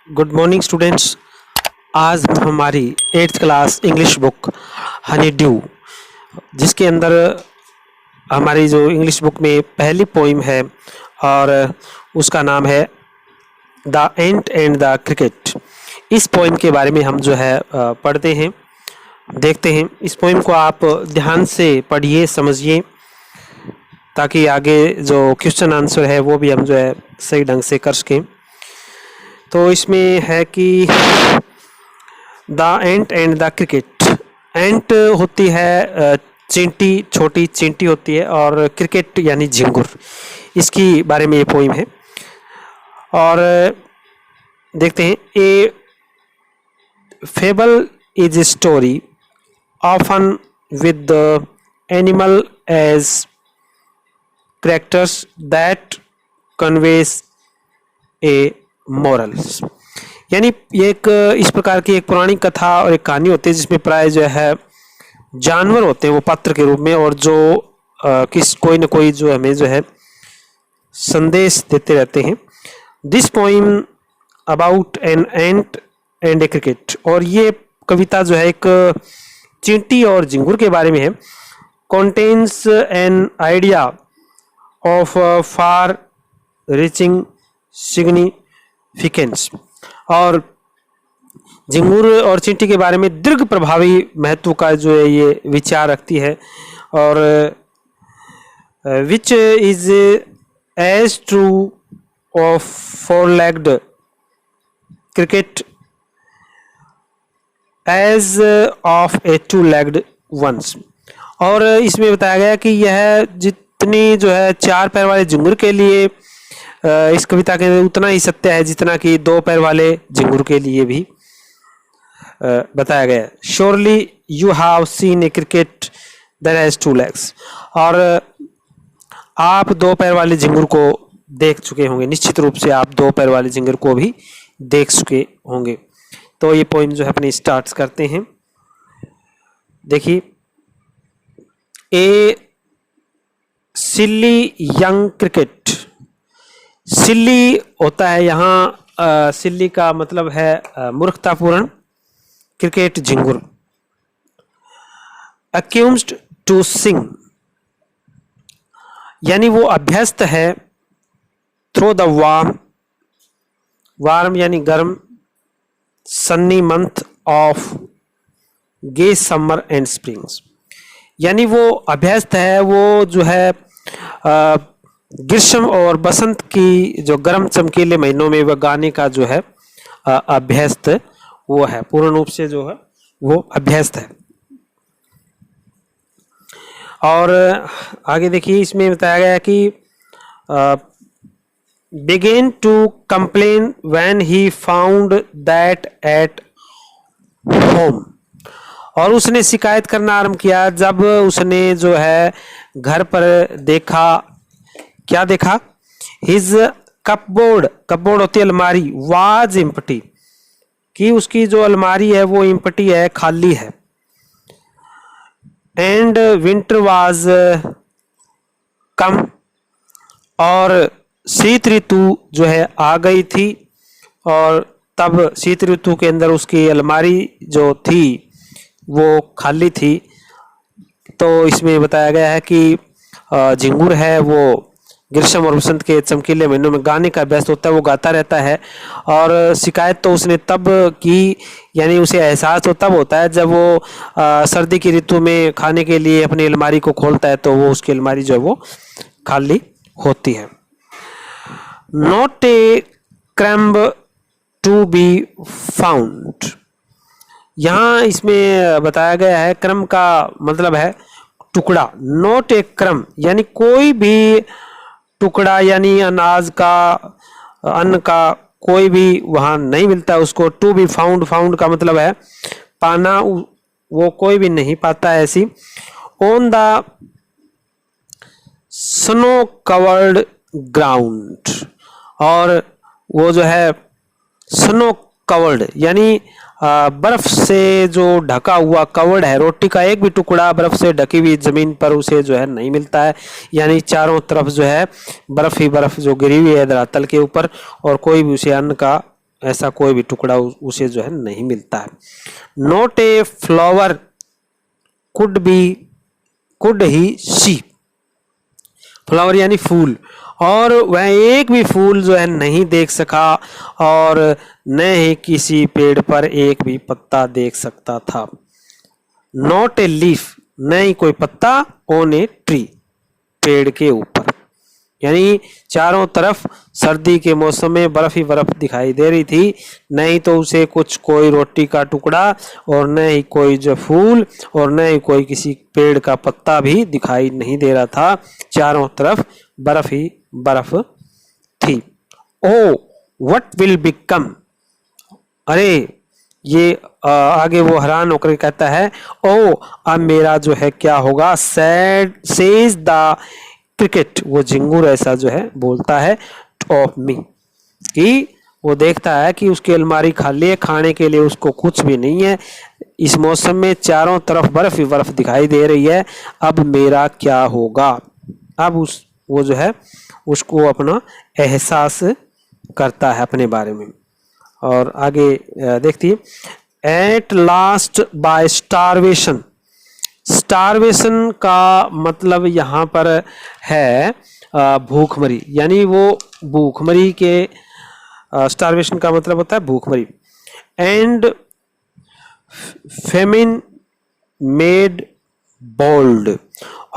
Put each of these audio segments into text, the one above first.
Good morning students. आज हमारी 8th class English book Honey due, जिसके अंदर हमारी जो इंग्लिश बुक में पहली पोइम है और उसका नाम है the ant and the cricket. इस पोइम के बारे में हम जो है पढ़ते हैं, देखते हैं। इस पोइम को आप ध्यान से पढ़िए, समझिए, ताकि आगे जो क्वेश्चन आंसर है वो भी हम जो है सही ढंग से कर सकें। तो इसमें है कि the ant and the cricket. Ant होती है चींटी, छोटी चींटी होती है, और क्रिकेट यानी झिंगुर। इसकी बारे में ये पोइम है और देखते हैं। A fable is a story often with the animal as characters that conveys a morals. यानी ये एक इस प्रकार की एक पुरानी कथा और एक कहानी होती है जिसमें प्राय जो है जानवर होते हैं वो पात्र के रूप में, और जो कोई न कोई जो हमें जो है संदेश देते रहते हैं। This poem about an ant and A cricket. और ये कविता जो है एक चींटी और झिंगुर के बारे में है। Contains an idea of far reaching significance. और झिंगुर और चींटी के बारे में दीर्घ प्रभावी महत्व का जो है ये विचार रखती है, और which is as true of four legged cricket as of a two legged ones. और इसमें बताया गया कि यह जितनी जो है चार पैर वाले झिंगुर के लिए इस कविता के उतना ही सत्य है जितना कि दो पैर वाले झिंगुर के लिए भी बताया गया है। Surely you have seen A cricket that has two legs. और आप दो पैर वाले झिंगुर को देख चुके होंगे, निश्चित रूप से आप दो पैर वाले झिंगुर को भी देख चुके होंगे। तो ये पोइम जो है अपने स्टार्ट करते हैं। देखिए, ए सिली यंग क्रिकेट। सिल्ली होता है यहाँ, सिल्ली का मतलब है मूर्खतापूर्ण, cricket Jhingur. Accused to sing यानी वो अभ्यस्त है। थ्रो द वार्म, वार्म यानी गर्म, sunny month of the summer and springs. यानी वो अभ्यस्त है, वो जो है ग्रीष्म और बसंत की जो गर्म चमकीले महीनों में वह गाने का जो है अभ्यस्त वो है, पूर्ण रूप से जो है वो अभ्यस्त है। और आगे देखिए, इसमें बताया गया है कि began to complain when he found that at home. और उसने शिकायत करना आरंभ किया जब उसने जो है घर पर देखा, क्या देखा? हिज कपबोर्ड, कपबोर्ड होती है अलमारी, वाज एम्प्टी, कि उसकी जो अलमारी है वो एम्प्टी है, खाली है। एंड विंटर वाज कम, और शीत ऋतु जो है आ गई थी, और तब शीत ऋतु के अंदर उसकी अलमारी जो थी वो खाली थी। तो इसमें बताया गया है कि झिंगुर है वो ग्रीष्म और बसंत के चमकीले महीनों में गाने का व्यस्त होता है, वो गाता रहता है। और शिकायत तो उसने तब की, यानी उसे एहसास तो तब होता है जब वो सर्दी की ऋतु में खाने के लिए अपनी अलमारी को खोलता है तो वो उसकी अलमारी जो है वो खाली होती है। Not a crumb to be found. यहाँ इसमें बताया गया है, क्रम का मतलब है टुकड़ा। नॉट ए क्रम यानी कोई भी टुकड़ा, यानी अनाज का, अन्न का कोई भी वहां नहीं मिलता उसको। टू बी फाउंड, फाउंड का मतलब है पाना, वो कोई भी नहीं पाता है ऐसी। On the snow covered ground, और वो जो है स्नो कवर्ड यानी बर्फ से जो ढका हुआ, कवर्ड है, रोटी का एक भी टुकड़ा बर्फ से ढकी हुई जमीन पर उसे जो है नहीं मिलता है। यानी चारों तरफ जो है बर्फ ही बर्फ जो गिरी हुई है धरातल के ऊपर, और कोई भी उसे अन्न का ऐसा कोई भी टुकड़ा उसे जो है नहीं मिलता है। Not a flower could he see, flower यानी फूल, और वह एक भी फूल जो है नहीं देख सका और न ही किसी पेड़ पर एक भी पत्ता देख सकता था। नॉट ए लीफ, न ही कोई पत्ता ऑन ए ट्री, पेड़ के ऊपर, यानी चारों तरफ सर्दी के मौसम में बर्फ ही बर्फ दिखाई दे रही थी, नहीं तो उसे कुछ कोई रोटी का टुकड़ा और न ही कोई जो फूल और न ही कोई किसी पेड़ का पत्ता भी दिखाई नहीं दे रहा था, चारों तरफ बर्फ ही बर्फ थी। ओ व्हाट विल बिकम, अरे ये आगे वो हैरान होकर कहता है, ओ अब मेरा जो है क्या होगा, सैड सेज द क्रिकेट, वो झिंगुर ऐसा जो है बोलता है, ऑफ मी, कि वो देखता है कि उसकी अलमारी खाली है, खाने के लिए उसको कुछ भी नहीं है, इस मौसम में चारों तरफ बर्फ ही बर्फ दिखाई दे रही है, अब मेरा क्या होगा। अब वो जो है उसको अपना एहसास करता है अपने बारे में। और आगे देखिए, at last by starvation, starvation का मतलब यहाँ पर है भूखमरी, यानी वो भूखमरी के, स्टारवेशन का मतलब होता है भूखमरी। एंड फेमिन मेड बोल्ड,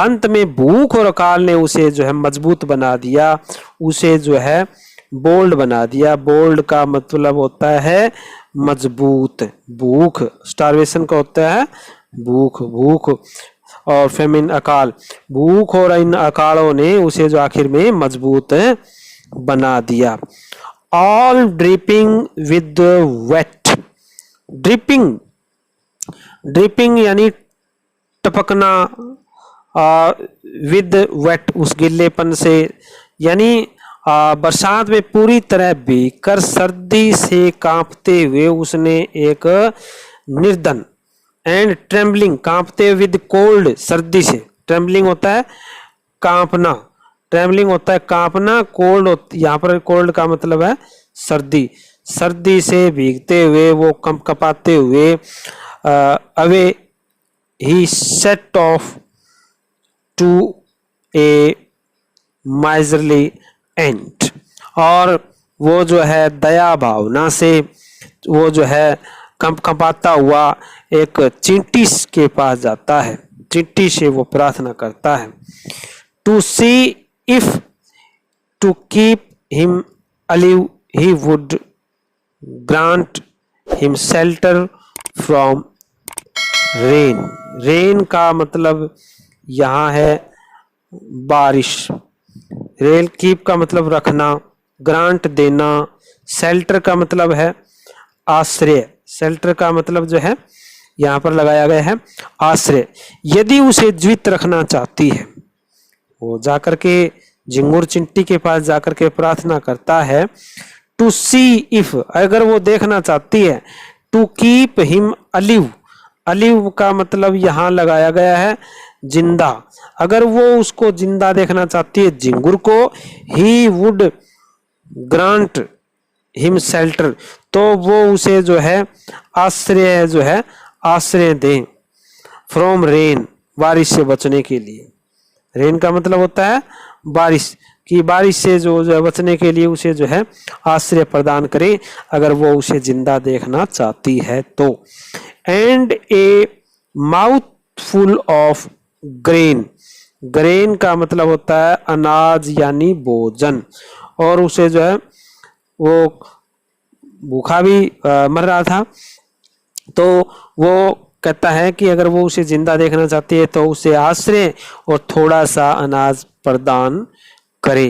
अंत में भूख और अकाल ने उसे जो है मजबूत बना दिया, उसे जो है बोल्ड बना दिया। बोल्ड का मतलब होता है मजबूत, भूख, स्टारवेशन का होता है भूख, भूख और फेमिन अकाल, भूख और इन अकालों ने उसे जो आखिर में मजबूत बना दिया। All dripping with weight, dripping, dripping यानी टपकना, विद वेट उस गिल्लेपन से, यानी बरसात में पूरी तरह भीगकर सर्दी से कांपते हुए उसने एक निर्धन, एंड ट्रेम्बलिंग कांपते, विद कोल्ड सर्दी से, ट्रेम्बलिंग होता है कांपना, ट्रेम्बलिंग होता है कांपना, कोल्ड यहाँ पर कोल्ड का मतलब है सर्दी, सर्दी से भीगते हुए वो कंपकपाते हुए, away he set off to a miserly ant, और वो जो है दया भावना से वो जो है कंपकपाता हुआ एक चींटी के पास जाता है, चींटी से वो प्रार्थना करता है। To see if to keep him alive he would grant him shelter from rain, rain का मतलब यहाँ है बारिश, रेल कीप का मतलब रखना, ग्रांट देना, शेल्टर का मतलब है आश्रय, शेल्टर का मतलब जो है यहाँ पर लगाया गया है आश्रय। यदि उसे जीवित रखना चाहती है, वो जाकर के झिंगुर चिंटी के पास जाकर के प्रार्थना करता है। टू सी इफ, अगर वो देखना चाहती है, to keep him alive, alive का मतलब यहाँ लगाया गया है जिंदा, अगर वो उसको जिंदा देखना चाहती है झिंगुर को, ही वुड ग्रांट हिम शेल्टर, तो वो उसे जो है आश्रय जो है आश्रय दे, फ्रॉम रेन, बारिश से बचने के लिए, रेन का मतलब होता है बारिश की, बारिश से जो है बचने के लिए उसे जो है आश्रय प्रदान करे, अगर वो उसे जिंदा देखना चाहती है तो। And A mouth full of grain, grain का मतलब होता है अनाज यानी भोजन, और उसे जो है वो भूखा भी मर रहा था, तो वो कहता है कि अगर वो उसे जिंदा देखना चाहती है तो उसे आश्रय और थोड़ा सा अनाज प्रदान करे,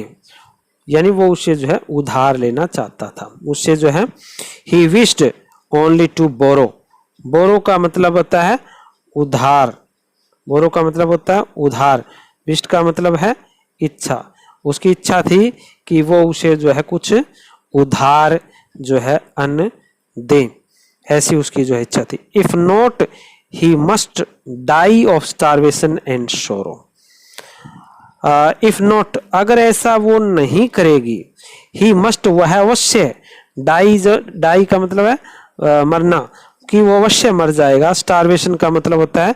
यानी वो उसे जो है उधार लेना चाहता था, उससे जो है he wished only to borrow, borrow का मतलब होता है उधार, बोरो का मतलब होता है उधार, विश्ड का मतलब है इच्छा, उसकी इच्छा थी कि वो उसे जो है कुछ उधार जो है अन्न दे, ऐसी उसकी जो है इच्छा थी। If not he must die of starvation and sorrow, if not अगर ऐसा वो नहीं करेगी, ही मस्ट वह अवश्य डाई का मतलब है मरना, कि वो अवश्य मर जाएगा। स्टारवेशन का मतलब होता है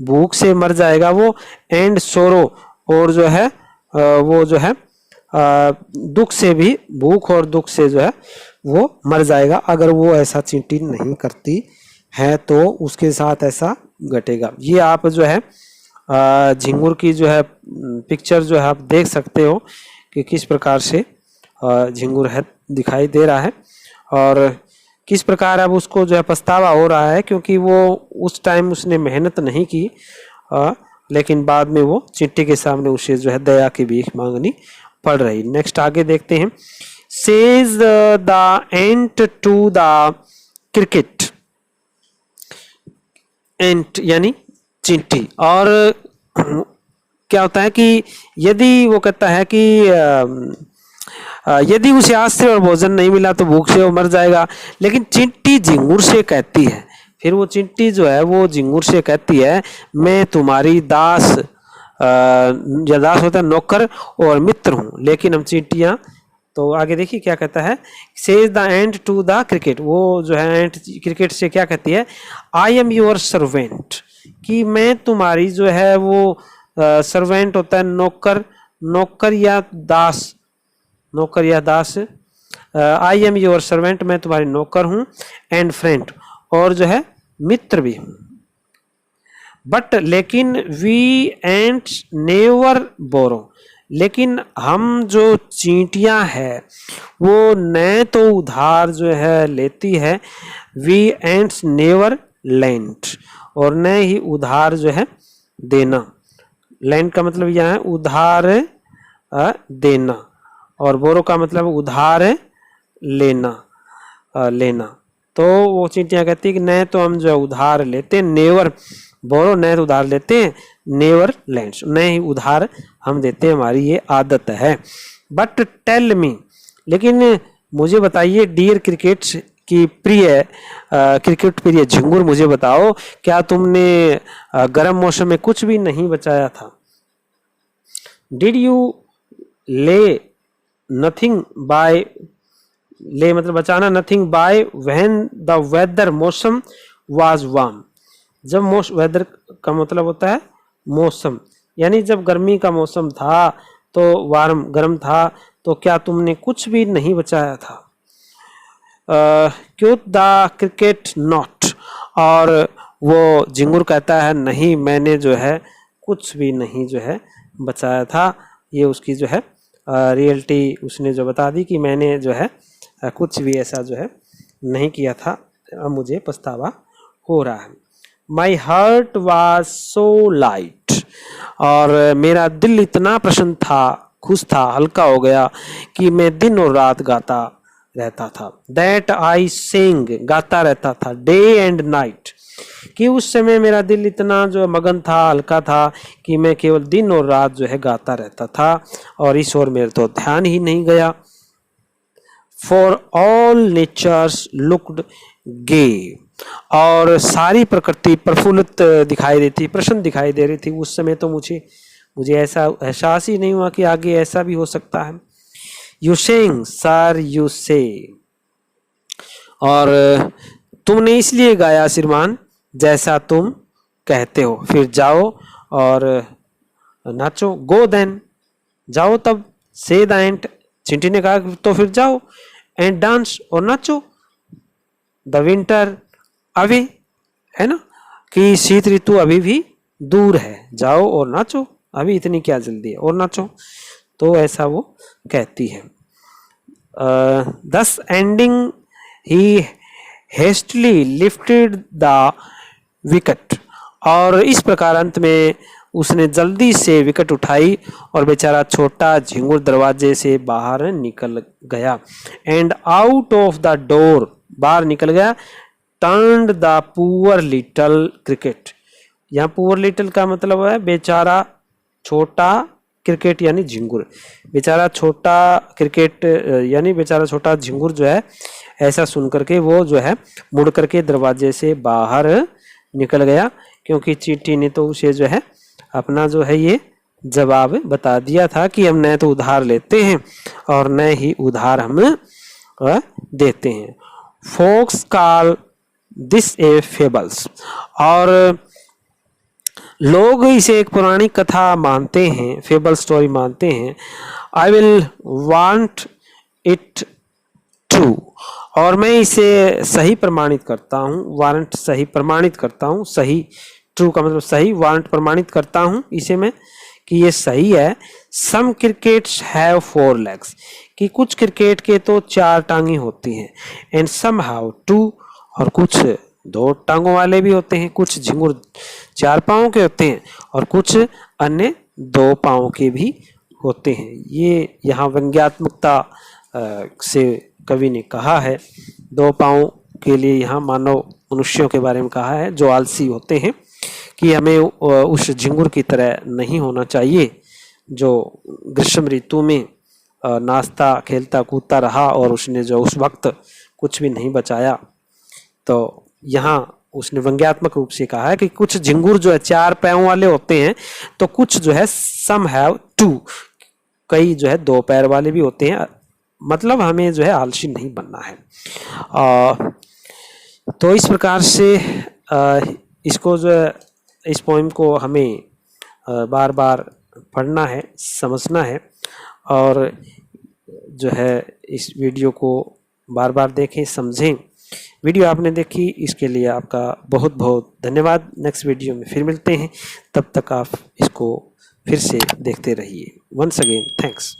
भूख से मर जाएगा वो। एंड सोरो, और जो है वो जो है दुख से भी, भूख और दुख से जो है वो मर जाएगा। अगर वो ऐसा चींटी नहीं करती है तो उसके साथ ऐसा घटेगा। ये आप जो है झिंगुर की जो है पिक्चर जो है आप देख सकते हो कि किस प्रकार से झिंगुर है दिखाई दे रहा है, और किस प्रकार अब उसको जो है पछतावा हो रहा है, क्योंकि वो उस टाइम उसने मेहनत नहीं की, लेकिन बाद में वो चींटी के सामने उसे जो है दया की भीख मांगनी पड़ रही। नेक्स्ट आगे देखते हैं। Says the ant to the cricket, ant यानी चींटी। और क्या होता है कि यदि वो कहता है कि यदि उसे आश्रय और भोजन नहीं मिला तो भूख से वो मर जाएगा, लेकिन चींटी झिंगुर से कहती है, फिर वो चींटी जो है वो झिंगुर से कहती है, मैं तुम्हारी दास या दास होता है नौकर और मित्र हूँ। लेकिन हम चींटियाँ, तो आगे देखिए क्या कहता है। Says the ant to the cricket, वो जो है एंट क्रिकेट से क्या कहती है, आई एम योर सर्वेंट, कि मैं तुम्हारी जो है वो सर्वेंट होता है नौकर, नौकर या दास, नौकर या दास। आई एम योर सर्वेंट, मैं तुम्हारी नौकर हूँ। एंड फ्रेंड, और जो है मित्र भी हूँ। बट लेकिन वी एंट्स नेवर बोरो, लेकिन हम जो चींटियां हैं वो न तो उधार जो है लेती है, वी एंड्स नेवर लेंट, और न ही उधार जो है देना। लेंट का मतलब यह है उधार देना, और बोरो का मतलब उधार लेना, लेना। तो वो चींटियां कहती है कि न तो हम जो उधार लेते, नेवर बोरो, न तो उधार लेते हैं, नेवर लैंड्स, न ही उधार हम देते हैं, हमारी ये आदत है। बट टेल मी, लेकिन मुझे बताइए डियर क्रिकेट की प्रिय क्रिकेट प्रिय झिंगुर, मुझे बताओ क्या तुमने गर्म मौसम में कुछ भी नहीं बचाया था? Did you lay nothing by, lay मतलब बचाना, nothing by when the weather, मौसम वाज वार्म, जब वेदर का मतलब होता है मौसम, यानी जब गर्मी का मौसम था तो वार्म गर्म था, तो क्या तुमने कुछ भी नहीं बचाया था? क्यों द क्रिकेट नॉट, और वो झिंगुर कहता है नहीं, मैंने जो है कुछ भी नहीं जो है बचाया था। ये उसकी जो है रियलिटी उसने जो बता दी कि मैंने जो है कुछ भी ऐसा जो है नहीं किया था, अब मुझे पछतावा हो रहा है। My heart was so light, और मेरा दिल इतना प्रसन्न था, खुश था, हल्का हो गया कि मैं दिन और रात गाता रहता था। दैट आई सिंग, गाता रहता था, डे एंड नाइट, कि उस समय मेरा दिल इतना जो मगन था, हल्का था कि मैं केवल दिन और रात जो है गाता रहता था, और इस ओर मेरे तो ध्यान ही नहीं गया। फॉर ऑल नेचर्स लुक्ड गे, और सारी प्रकृति प्रफुल्लित दिखाई देती, प्रसन्न दिखाई दे रही थी। उस समय तो मुझे ऐसा एहसास ही नहीं हुआ कि आगे ऐसा भी हो सकता है। यू सेइंग सर यू से, और तुमने इसलिए गाया श्रीमान जैसा तुम कहते हो, फिर जाओ और नाचो। गो देन, जाओ तब। से द एंट, चिंटी ने कहा तो फिर जाओ। एंड डांस, और नाचो। द विंटर अवे, है ना, कि शीत ऋतु अभी भी दूर है, जाओ और नाचो, अभी इतनी क्या जल्दी है, और नाचो। तो ऐसा वो कहती है। दस ending he hastily lifted the wicket, और इस प्रकार अंत में उसने जल्दी से विकेट उठाई और बेचारा छोटा झिंगुर दरवाजे से बाहर निकल गया। And out of the door, बाहर निकल गया। Turned the poor little cricket, यहाँ पुअर लिटल का मतलब है बेचारा छोटा क्रिकेट यानी झिंगुर, बेचारा छोटा क्रिकेट यानी बेचारा छोटा झिंगुर जो है, ऐसा सुन करके वो जो है मुड़ करके दरवाजे से बाहर निकल गया, क्योंकि चींटी ने तो उसे जो है अपना जो है ये जवाब बता दिया था कि हम न तो उधार लेते हैं और न ही उधार हम देते हैं। Folks call this a fables, और लोग इसे एक पौराणिक कथा मानते हैं, फेबल स्टोरी मानते हैं। I will want it true, और मैं इसे सही प्रमाणित करता हूँ। वारंट सही प्रमाणित करता हूँ, सही, ट्रू का मतलब सही, वारंट प्रमाणित करता हूँ इसे मैं कि ये सही है। सम क्रिकेट्स हैव 4 legs, कि कुछ क्रिकेट के तो 4 टांगे होती हैं। एंड सम हैव 2, और कुछ 2 टांगों वाले भी होते हैं। कुछ झिंगुर 4 पाँव के होते हैं और कुछ अन्य 2 पाँव के भी होते हैं। ये यहाँ व्यंग्यात्मकता से कवि ने कहा है। 2 पाँव के लिए यहाँ मानव मनुष्यों के बारे में कहा है जो आलसी होते हैं, कि हमें उस झिंगुर की तरह नहीं होना चाहिए जो ग्रीष्म ऋतु में नाचता खेलता कूदता रहा और उसने जो उस वक्त कुछ भी नहीं बचाया। तो यहाँ उसने व्यंग्यात्मक रूप से कहा है कि कुछ झिंगुर जो है 4 पैरों वाले होते हैं, तो कुछ जो है सम हैव 2, कई जो है 2 पैर वाले भी होते हैं। मतलब हमें जो है आलसी नहीं बनना है। तो इस प्रकार से इसको जो है, इस पोएम को हमें बार बार पढ़ना है, समझना है, और जो है इस वीडियो को बार बार देखें, समझें। वीडियो आपने देखी इसके लिए आपका बहुत बहुत धन्यवाद। नेक्स्ट वीडियो में फिर मिलते हैं, तब तक आप इसको फिर से देखते रहिए। Once again thanks.